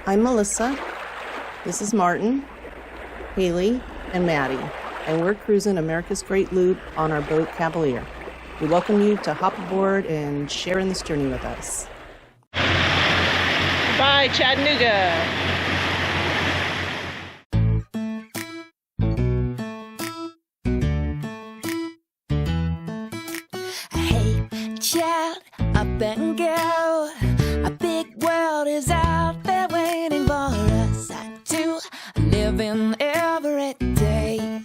I'm Melissa. This is Martin, Haley, and Maddie, and we're cruising America's Great Loop on our boat Cavalier. We welcome you to hop aboard and share in this journey with us. Bye, Chattanooga. Hey, Chat, up and go. A big world is out there waiting for us. I do live in every day.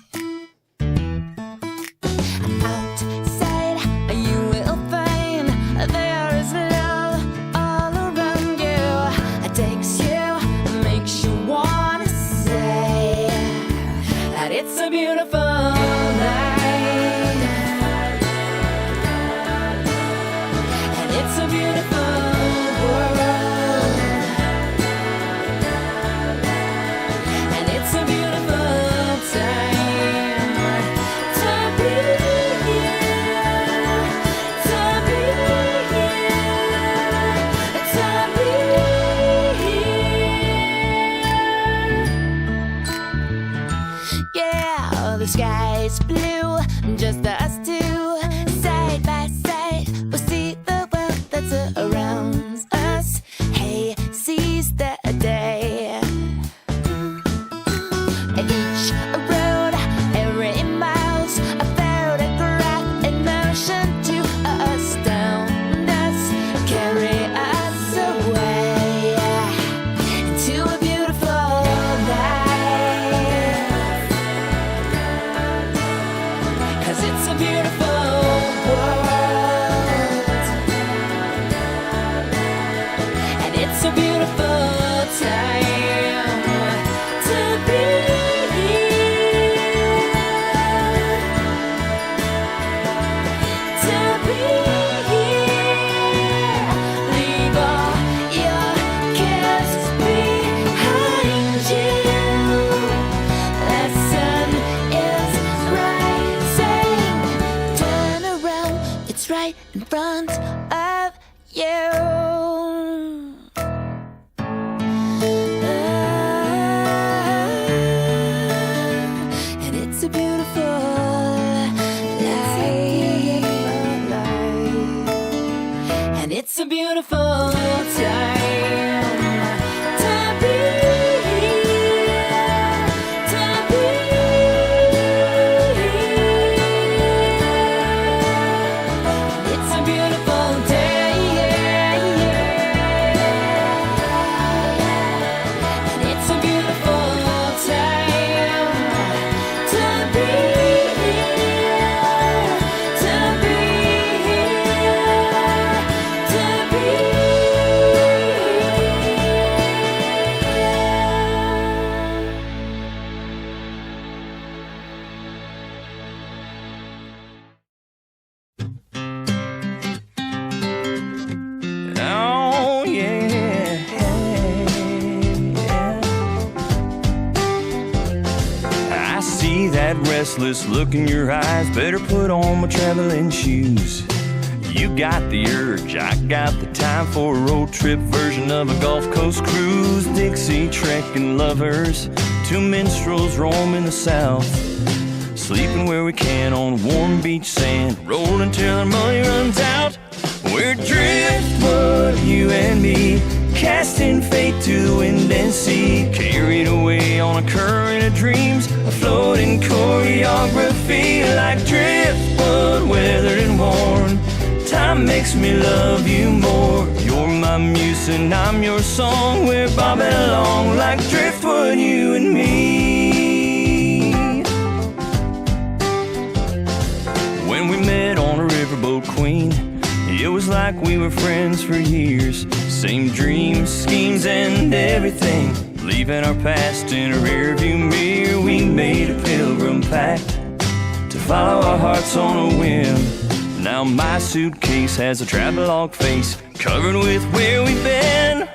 Outside, you will find there is love all around you. It takes you, makes you wanna say that it's a beautiful night. And it's a beautiful world. And it's a beautiful time to be here, to be here, to be here. Yeah, the sky's blue, just us two, side by side. We'll see the world that surrounds us. Hey, seize the day. Each road, every mile's a photograph in motion to astound us, carry us away into a beautiful life. 'Cause it's a beautiful world, and it's a beautiful time to be here, to be here. Leave all your cares behind you. The sun is rising. Turn around, it's right in front of you. And it's a beautiful life. And it's a beautiful time to be here, to be here. It's a beautiful day. And it's a beautiful time to be here, to be here, to be here. Oh, yeah. I see that restless look in your eyes. Better put on my traveling shoes. You got the urge, I got the time for a road trip version of a Gulf Coast cruise. Dixie trekking lovers, two minstrels roaming the South. Sleeping where we can on warm beach sand, rolling till our money runs out. We're driftwood, you and me, casting fate to the wind and sea. Carried away on a current of dreams, a floating choreography. Like driftwood, weathered and worn, time makes me love you more. You're my muse and I'm your song. We're bobbing along like driftwood, you and me. When we met on a riverboat, Queen, it was like we were friends for years. Same dreams, schemes, and everything. Leaving our past in a rearview mirror, we made a pilgrim pact to follow our hearts on a whim. Now my suitcase has a travelogue face covered with where we've been.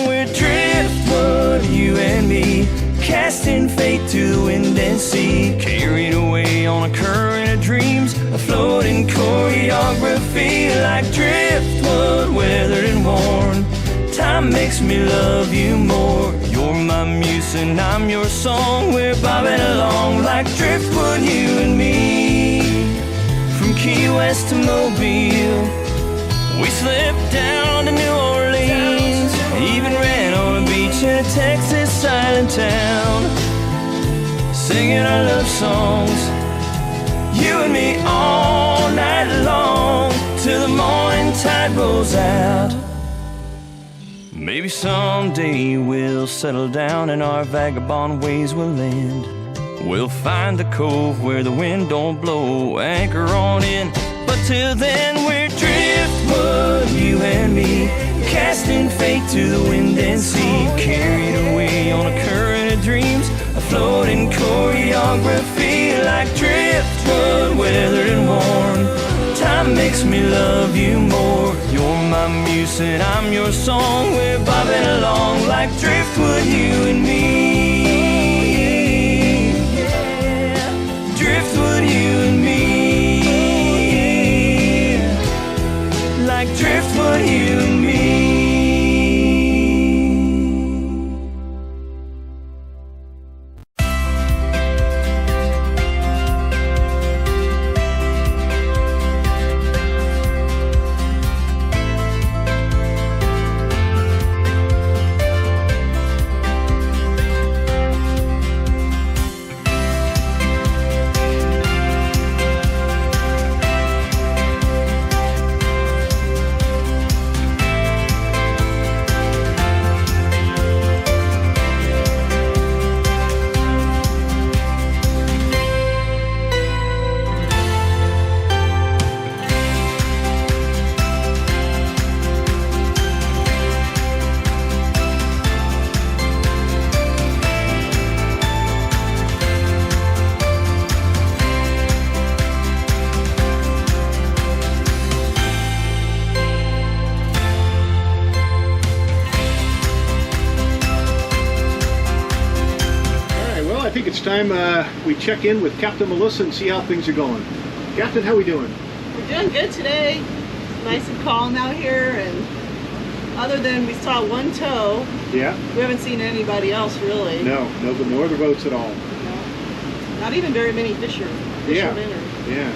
We're driftwood, you and me, casting fate to the wind and sea. Carried away on a current of dreams, a floating choreography. Like driftwood, weathered and worn, time Time makes me love you more. You're my muse and I'm your song. We're bobbing along like driftwood, you and me. From Key West to Mobile, we slipped down to New Orleans, even ran on a beach in a Texas silent town, singing our love songs, you and me all night long, till the morning tide rolls out. Maybe someday we'll settle down and our vagabond ways will end. We'll find the cove where the wind don't blow, anchor on in. But till then we're driftwood, you and me, casting fate to the wind and sea, carried away on a current of dreams, a floating choreography like driftwood, weathered and worn. Time makes me love you more. You're my muse and I'm your song. We're bobbing along like driftwood, you and me. Driftwood, you and me. Like driftwood, you and me. I think it's time we check in with Captain Melissa and see how things are going. Captain, how we doing? We're doing good today. It's nice and calm out here, and other than we saw one tow, Yeah? we haven't seen anybody else really. No other boats at all. No. Not even very many fishermen. Yeah. Yeah.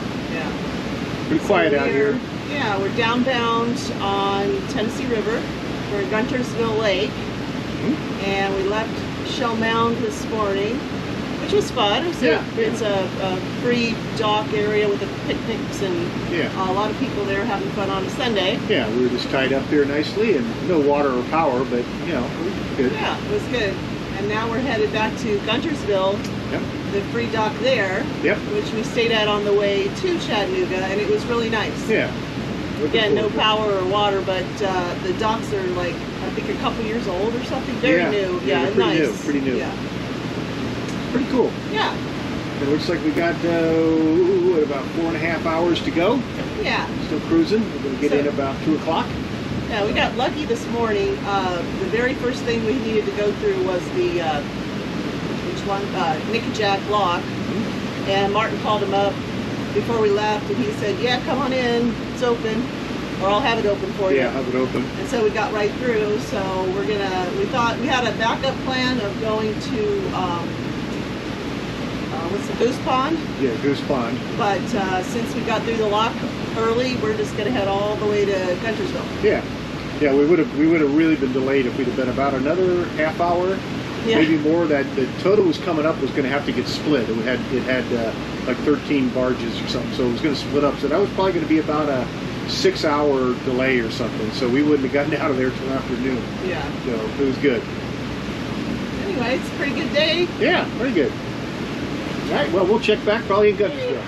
Pretty quiet So out here. Yeah, we're downbound on Tennessee River. We're in Guntersville Lake, and we left Shellmound this morning, which was fun. It's a free dock area with the picnics and a lot of people there having fun on a Sunday. Yeah, we were just tied up there nicely, and no water or power, but you know, it was good. Yeah, it was good. And now we're headed back to Guntersville, the free dock there, which we stayed at on the way to Chattanooga, and it was really nice. Yeah. Again, no power or water, but the docks are like, I think a couple years old or something. Very new. Yeah, nice. Pretty new. Yeah. Pretty cool. Yeah. It looks like we got about 4.5 hours to go. Yeah. Still cruising. We're going to get in about 2 o'clock. Yeah, we got lucky this morning. The very first thing we needed to go through was the Nickajack lock, and Martin called him up before we left, and he said, "Yeah, come on in. It's open, or I'll have it open for you." Yeah, have it open. And so we got right through. So we thought we had a backup plan of going to what's the Goose Pond? Yeah, Goose Pond. But since we got through the lock early, we're just going to head all the way to Guntersville. Yeah, we would have really been delayed if we'd have been about another half hour, maybe more. That the total was coming up was going to have to get split. It had like 13 barges or something, so it was going to split up. So that was probably going to be about a 6-hour delay or something. So we wouldn't have gotten out of there till afternoon. Yeah. So it was good. Anyway, it's a pretty good day. Yeah, pretty good. All right, well, we'll check back probably in Guntersville.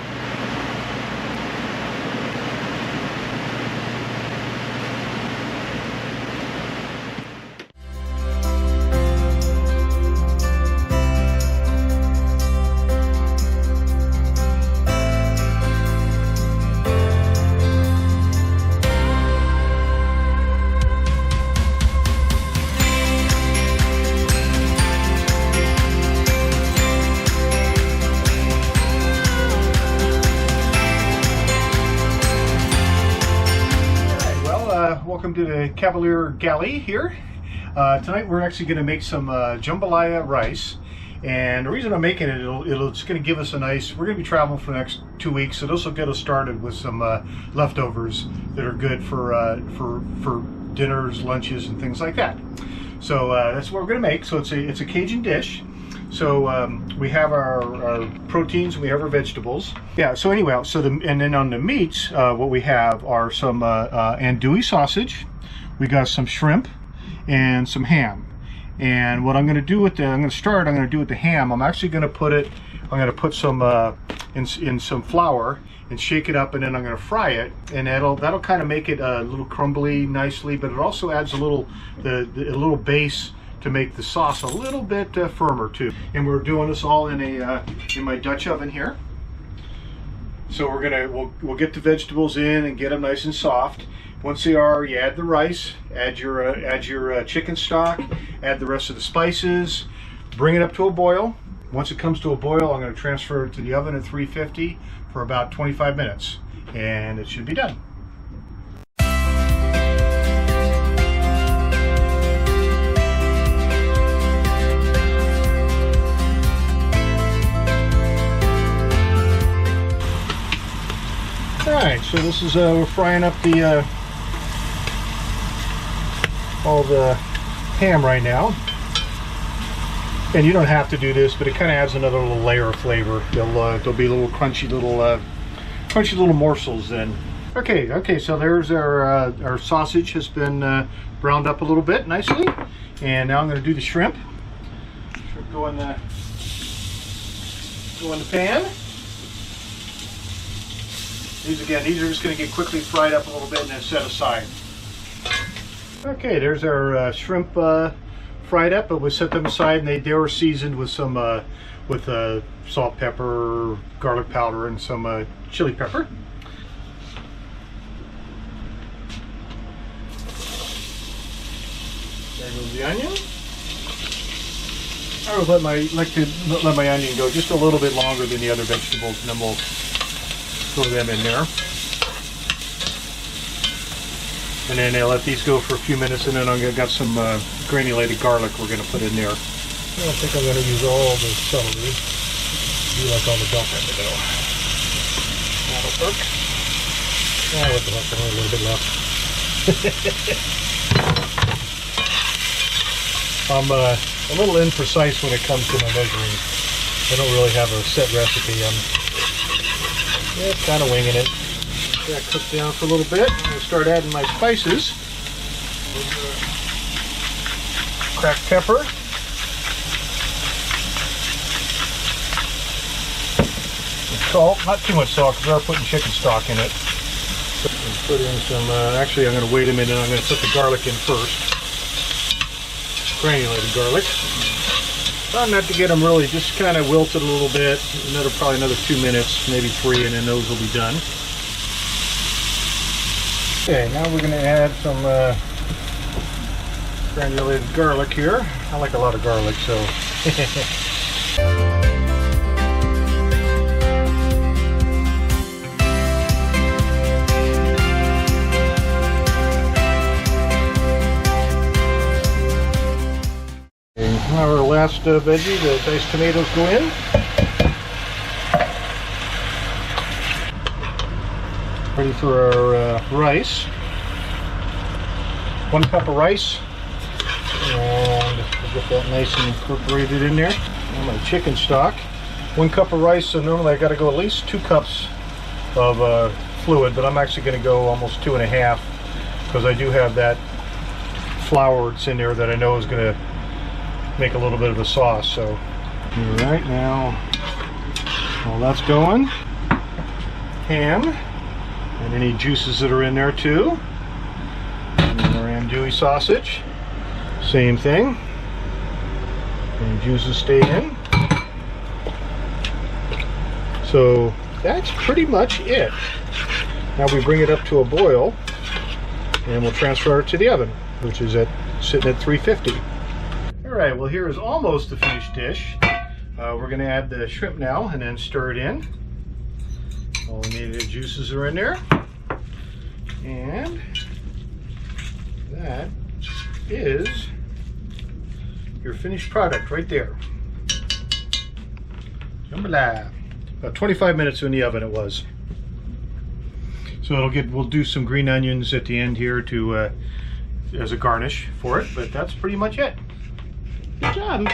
Welcome to the Cavalier Galley here. Tonight we're actually going to make some jambalaya rice. And the reason I'm making it, it's going to give us a nice, we're going to be traveling for the next 2 weeks, so this will get us started with some leftovers that are good for dinners, lunches, and things like that. So that's what we're going to make. So it's a Cajun dish. So we have our proteins, we have our vegetables. Yeah, so anyway, and then on the meats, what we have are some andouille sausage, we got some shrimp, and some ham. And what I'm going to do with I'm going to do with the ham. I'm actually going to put some in some flour and shake it up, and then I'm going to fry it, and that'll kind of make it a little crumbly nicely, but it also adds a little base to make the sauce a little bit firmer too. And we're doing this all in my Dutch oven here. So we'll get the vegetables in and get them nice and soft. Once they are, you add the rice, add your chicken stock, add the rest of the spices, bring it up to a boil. Once it comes to a boil, I'm going to transfer it to the oven at 350 for about 25 minutes, and it should be done. All right, so this is we're frying up all the ham right now, and you don't have to do this, but it kind of adds another little layer of flavor. There'll be little crunchy little morsels then. Okay, so there's our sausage has been browned up a little bit nicely, and now I'm going to do the shrimp. Shrimp go in the pan. These are just going to get quickly fried up a little bit and then set aside. Okay, there's our shrimp fried up, but we set them aside, and they were seasoned with some salt, pepper, garlic powder, and some chili pepper. There goes the onion. I would like to let my onion go just a little bit longer than the other vegetables, and then we'll throw them in there. And then I'll let these go for a few minutes, and then I've got some granulated garlic we're going to put in there. I don't think I'm going to use all the celery. I do like all the bell pepper though. That'll work. What the heck, I only a little bit left. I'm a little imprecise when it comes to my measuring. I don't really have a set recipe. I'm just kind of winging it. That cooked down for a little bit. I'm going to start adding my spices. Cracked pepper. And salt. Not too much salt because we are putting chicken stock in it. Put in some, actually I'm going to wait a minute. I'm going to put the garlic in first. Granulated garlic. Trying not to get them really just kind of wilted a little bit. Probably another 2 minutes, maybe 3, and then those will be done. Okay, now we're going to add some granulated garlic here. I like a lot of garlic, so. Now our last veggie, the diced tomatoes, go in. Ready for our rice. 1 cup of rice, and we'll get that nice and incorporated in there. And my chicken stock. 1 cup of rice, so normally I got to go at least 2 cups of fluid, but I'm actually going to go almost 2.5 because I do have that flour that's in there that I know is going to make a little bit of a sauce. So, all right, now while that's going, ham. And any juices that are in there too. And then our andouille sausage. Same thing. Any juices stay in. So that's pretty much it. Now we bring it up to a boil, and we'll transfer it to the oven, which is sitting at 350. All right, well here is almost the finished dish. We're going to add the shrimp now and then stir it in. All the needed juices are in there. And that is your finished product right there. Jambalaya. About 25 minutes in the oven it was. So we'll do some green onions at the end here to as a garnish for it, but that's pretty much it. Good job.